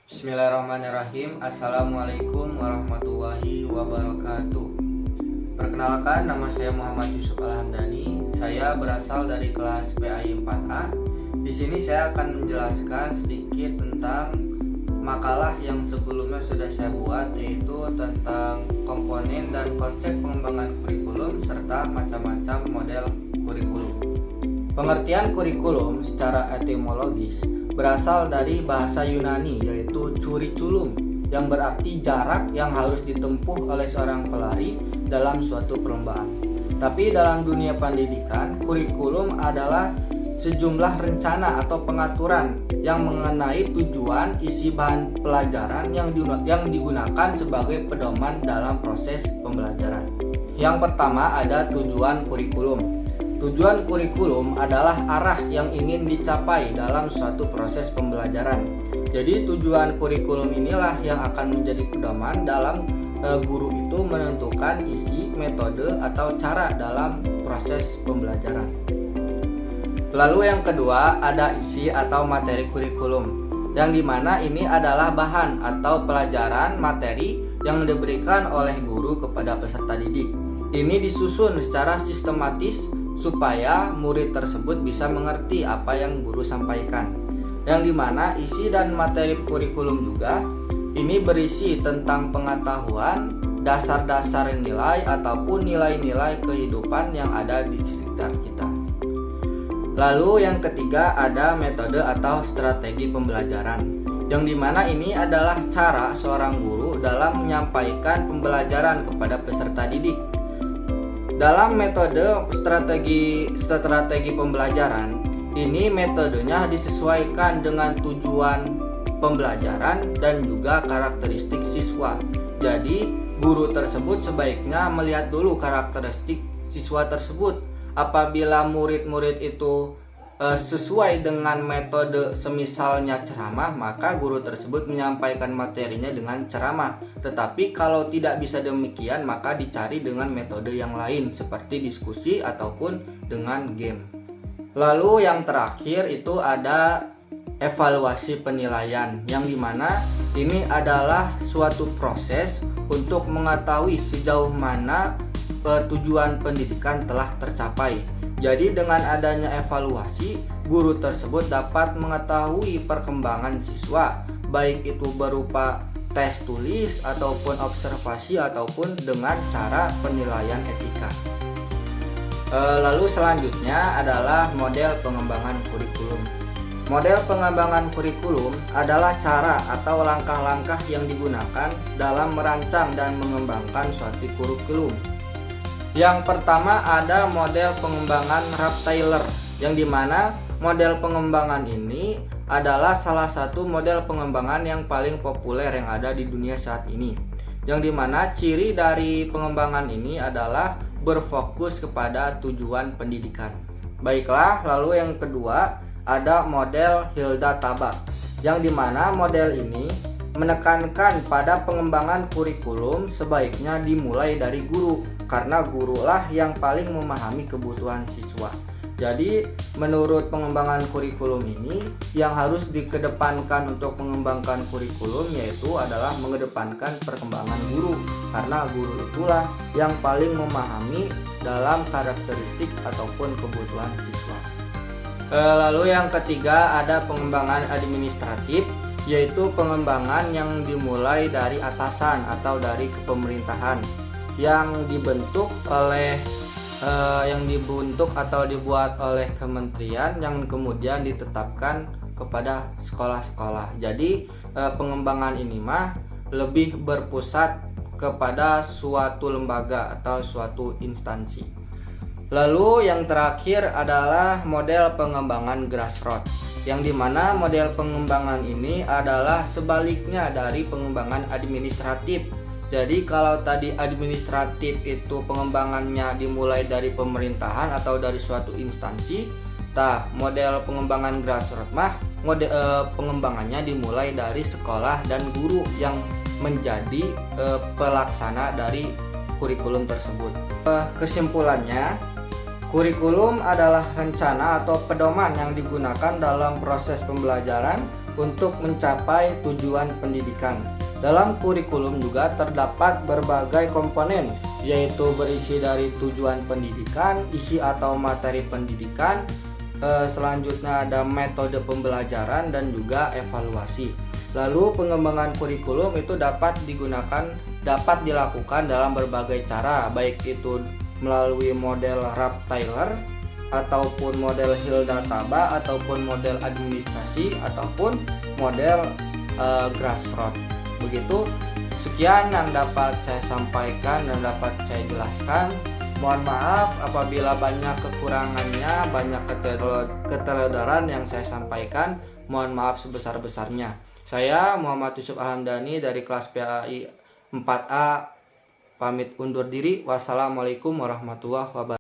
Bismillahirrahmanirrahim. Assalamualaikum warahmatullahi wabarakatuh. Perkenalkan, nama saya Muhammad Yusuf Alhamdani. Saya berasal dari kelas PAI 4A. Di sini saya akan menjelaskan sedikit tentang makalah yang sebelumnya sudah saya buat, yaitu tentang komponen dan konsep pengembangan kurikulum serta macam-macam model kurikulum. Pengertian kurikulum secara etimologis berasal dari bahasa Yunani, yaitu curiculum, yang berarti jarak yang harus ditempuh oleh seorang pelari dalam suatu perlombaan. Tapi dalam dunia pendidikan, kurikulum adalah sejumlah rencana atau pengaturan yang mengenai tujuan, isi bahan pelajaran yang digunakan sebagai pedoman dalam proses pembelajaran. Yang pertama ada tujuan kurikulum. Tujuan kurikulum adalah arah yang ingin dicapai dalam suatu proses pembelajaran. Jadi tujuan kurikulum inilah yang akan menjadi pedoman dalam guru itu menentukan isi, metode, atau cara dalam proses pembelajaran. Lalu yang kedua ada isi atau materi kurikulum, yang dimana ini adalah bahan atau pelajaran materi yang diberikan oleh guru kepada peserta didik. Ini disusun secara sistematis supaya murid tersebut bisa mengerti apa yang guru sampaikan. Yang dimana isi dan materi kurikulum juga ini berisi tentang pengetahuan, dasar-dasar nilai ataupun nilai-nilai kehidupan yang ada di sekitar kita. Lalu yang ketiga ada metode atau strategi pembelajaran, yang dimana ini adalah cara seorang guru dalam menyampaikan pembelajaran kepada peserta didik. Dalam metode strategi pembelajaran, ini metodenya disesuaikan dengan tujuan pembelajaran dan juga karakteristik siswa. Jadi, guru tersebut sebaiknya melihat dulu karakteristik siswa tersebut. Apabila murid-murid itu sesuai dengan metode semisalnya ceramah, maka guru tersebut menyampaikan materinya dengan ceramah. Tetapi kalau tidak bisa demikian, maka dicari dengan metode yang lain seperti diskusi ataupun dengan game. Lalu yang terakhir itu ada evaluasi penilaian, yang dimana ini adalah suatu proses untuk mengetahui sejauh mana tujuan pendidikan telah tercapai. Jadi dengan adanya evaluasi, guru tersebut dapat mengetahui perkembangan siswa, baik itu berupa tes tulis ataupun observasi ataupun dengan cara penilaian etika. Lalu selanjutnya adalah model pengembangan kurikulum. Model pengembangan kurikulum adalah cara atau langkah-langkah yang digunakan dalam merancang dan mengembangkan suatu kurikulum. Yang pertama ada model pengembangan Rab-Taylor, yang dimana model pengembangan ini adalah salah satu model pengembangan yang paling populer yang ada di dunia saat ini. Yang dimana ciri dari pengembangan ini adalah berfokus kepada tujuan pendidikan. Baiklah, lalu yang kedua ada model Hilda Tabak, yang dimana model ini menekankan pada pengembangan kurikulum sebaiknya dimulai dari guru, karena gurulah yang paling memahami kebutuhan siswa. Jadi menurut pengembangan kurikulum ini, yang harus dikedepankan untuk mengembangkan kurikulum yaitu adalah mengedepankan perkembangan guru, karena guru itulah yang paling memahami dalam karakteristik ataupun kebutuhan siswa. Lalu yang ketiga ada pengembangan administratif, yaitu pengembangan yang dimulai dari atasan atau dari kepemerintahan yang dibentuk atau dibuat oleh kementerian yang kemudian ditetapkan kepada sekolah-sekolah. Jadi pengembangan ini mah lebih berpusat kepada suatu lembaga atau suatu instansi. Lalu yang terakhir adalah model pengembangan grassroots, yang dimana model pengembangan ini adalah sebaliknya dari pengembangan administratif. Jadi kalau tadi administratif itu pengembangannya dimulai dari pemerintahan atau dari suatu instansi, model pengembangan grassroots pengembangannya dimulai dari sekolah dan guru yang menjadi pelaksana dari kurikulum tersebut. Kesimpulannya, kurikulum adalah rencana atau pedoman yang digunakan dalam proses pembelajaran untuk mencapai tujuan pendidikan. Dalam kurikulum juga terdapat berbagai komponen, yaitu berisi dari tujuan pendidikan, isi atau materi pendidikan, selanjutnya ada metode pembelajaran dan juga evaluasi. Lalu pengembangan kurikulum itu dapat dilakukan dalam berbagai cara, baik itu melalui model Rap-Taylor ataupun model Hilda-Taba ataupun model administrasi ataupun model grassroots. Begitu, sekian yang dapat saya sampaikan dan dapat saya jelaskan. Mohon maaf apabila banyak kekurangannya, banyak keteledoran yang saya sampaikan. Mohon maaf sebesar-besarnya. Saya Muhammad Yusuf Alhamdani dari kelas PAI 4A pamit undur diri. Wassalamualaikum warahmatullahi wabarakatuh.